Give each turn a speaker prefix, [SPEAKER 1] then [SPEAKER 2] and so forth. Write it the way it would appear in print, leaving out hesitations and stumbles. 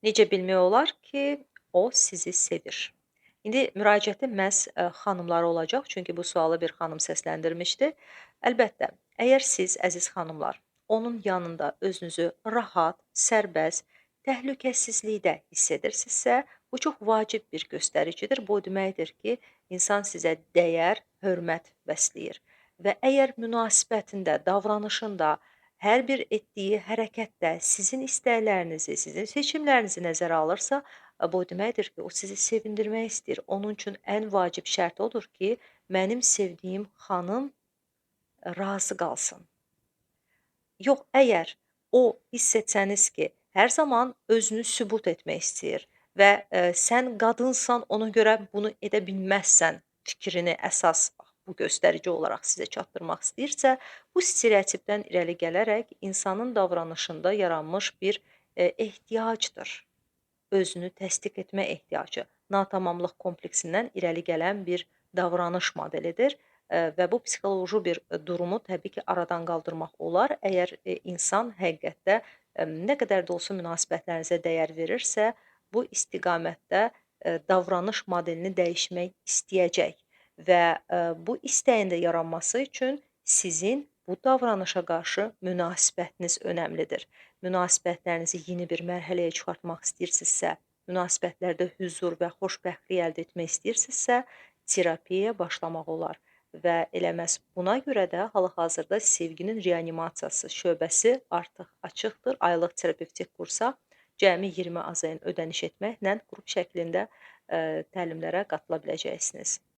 [SPEAKER 1] Necə bilmək olar ki, o sizi sevir? İndi müraciətim məhz, xanımlara olacaq, çünki bu sualı bir xanım səsləndirmişdi. Əlbəttə, əgər siz, əziz xanımlar, onun yanında özünüzü rahat, sərbəst, təhlükəsizlikdə hiss edirsinizsə, bu çox vacib bir göstəricidir. Bu o deməkdir ki, insan sizə dəyər, hörmət bəsləyir və əgər münasibətində, davranışında, hər bir etdiyi hərəkətdə sizin istəklərinizi, sizin seçimlərinizi nəzərə alırsa, bu o deməkdir ki, o sizi sevindirmək istəyir. Onun üçün ən vacib şərt odur ki, mənim sevdiyim xanım razı qalsın. Yox, əgər o hiss etsəniz ki, hər zaman özünü sübut etmək istəyir və, sən qadınsan, ona görə bunu edə bilməzsən fikrini əsas bu göstərici olaraq sizə çatdırmaq istəyirsə, bu stereotipdən irəli gələrək insanın davranışında yaranmış bir, ehtiyacdır. Özünü təsdiq etmə ehtiyacı, natamamlıq kompleksindən irəli gələn bir davranış modelidir, və bu psixoloji bir durumu təbii ki, aradan qaldırmaq olar. Əgər, insan həqiqətdə, nə qədər də olsa münasibətlərinizə dəyər verirsə, bu istiqamətdə, davranış modelini dəyişmək istəyəcək və, bu istəyin də yaranması üçün sizin bu davranışa qarşı münasibətiniz önəmlidir. Münasibətlərinizi yeni bir mərhələyə çıxartmaq istəyirsinizsə, münasibətlərdə hüzur və xoşbəxtlik əldə etmək istəyirsinizsə, terapiyaya başlamaq olar və elə məhz buna görə də hal-hazırda sevginin reanimasiyası şöbəsi artıq açıqdır. Aylıq terapevtik kursa cəmi 20 AZN ödəniş etməklə qrup şəklində, təlimlərə qatıla biləcəksiniz.